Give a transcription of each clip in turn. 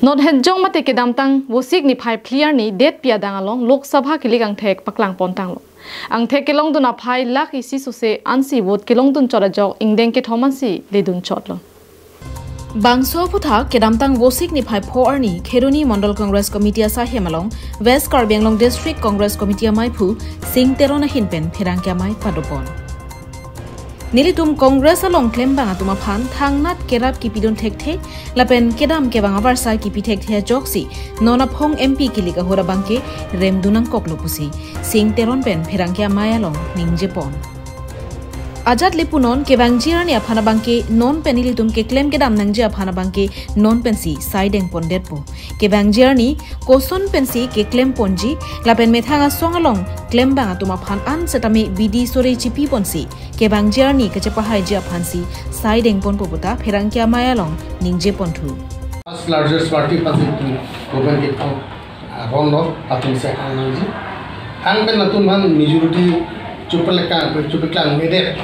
Not had Jong Mate Kedamtang was signify clearly dead Piadang along Lok Sabha Kiligang Tek Paklang Pontang. Ang Tek Kelong Dun Apai Lak isi se ansi would Kelong Dun Chorajok in Denke Thomansi Ledun Chotlo. Bangso Putha Kedamtang was signify poor Arni, Keruni Mondal Congress Committee Sahimalong, West Karbi Anglong District Congress Committee Maipu, Sing Terona Hinpen, Perangka Mai Padopon. Nilitum Congress along Klembang Atumapan, Tangnat Kerap Kipidon Tekte, Lapen Kedam Kevang Avarsai Kipitek Joksi, Nona Pong MP Kilika Horabanke, Remdunang Koklopusi, Sing Teron Pen, Perangkia Mayalong, Ning Jepon. Ajat Lipunon, Kevang Jirani Apanabanke, non penilitum ke claim Kedam Nangja Apanabanke, non pensi, sideng Pondepo. Kevang Jirani, Koson pensi ke claim Ponji, Lapen Methanga Songalong, Klembang Atumapan an setame Vidi Sore Chipi Ponsi. Kebang Jirani Kachapahai Japansi, siding Ponpoputa, Perangkia Mayalong, Ningje Pontu. First largest party to open it around Atun Sakanji. And then Atunman, majority Chupakang made it.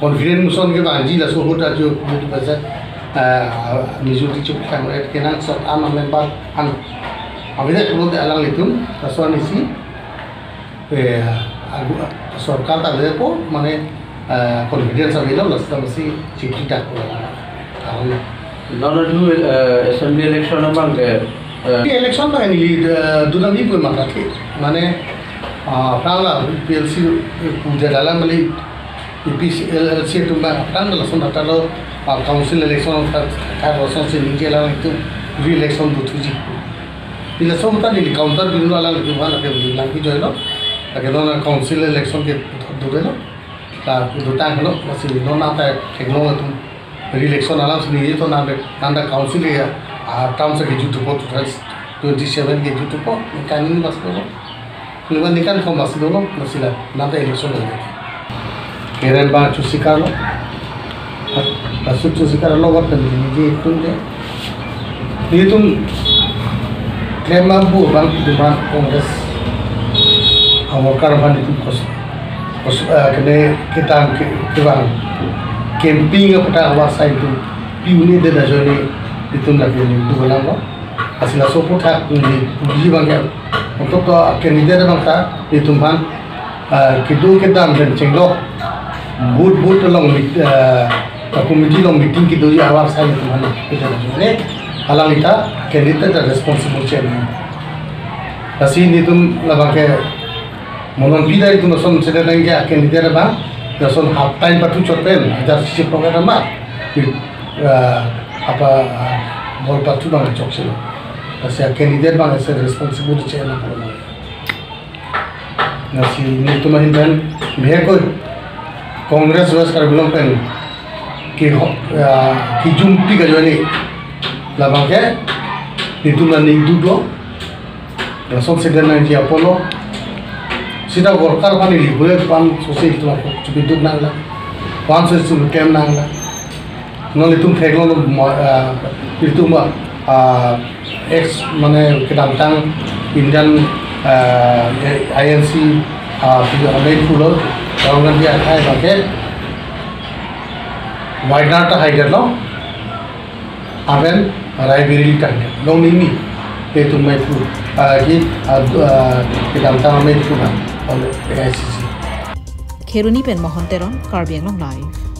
Confident Muson Givanji, the Sohota majority Chupakang at Kenan Sat Anna member and Avidet wrote the Alalitum, that's one is सरकार का देखो माने confidence available लस्ता मसी चिट्ठी टाक non do assembly election मांगे election में नहीं दुनामी कोई मांगा थे माने प्रांगा पीएलसी पूजा डाला मली पीपीसी तुम प्रांगा लसन हटालो काउंसिल इलेक्शन का रोशन से नीचे लाना तो री इलेक्शन दूसरी इलेक्शन में ताली काउंटर बिल्कुल अलग दुकान के लांकी जो है लो Akhirnya council election ke dulu lo, lah dutang lo masih lo nata teknologi tu re-election alam sendiri tu nanda council ya, term se keju tu pot 27 keju tu pot, kan ini masih lo, lepas ni kan kau masih lo masih lah nanda election lagi. Keren banget cuci kalau, pasut cuci kalau lo apa ni dia tu klaim mampu bang depan kongres. Awak karban itu kene kita kebang camping apa awak saya itu piuni deh dah jadi itu nak ini itu belang lo asal support hak ini biji bangga untuk tu candidate bangsa itu man kidu kita ambil cenglo boot long committee long meeting kidu ya awak saya itu man kita jadi alang kita candidate responsible chairman asing itu labang ke Monon bida itu nason sedang lagi akan diterima bang, nason half time batu copen, ajar sisi program mak, apa bol batu bang cok sih, nasi akan diterima bang, nasi responsible cina kalau nasi ini tu mahin dan mereka Kongres was kerana pen, ki jumpi kerja ni, labang ke, itu mana itu do, nason sedang lagi Apollo. Sida worker pani libuet pan sosial itu aku cuci duduk nangla, pan sosial kem nangla, nol itu teknolog itu mah ex mana kedantang Indian INC main pulau, orang dia ada pakai Wainata hider lo, aben Raibiri tanya, long ini itu main pulau, kedantang main pulau. Keruni Pen Mohon Teron, Karbi Anglong Live.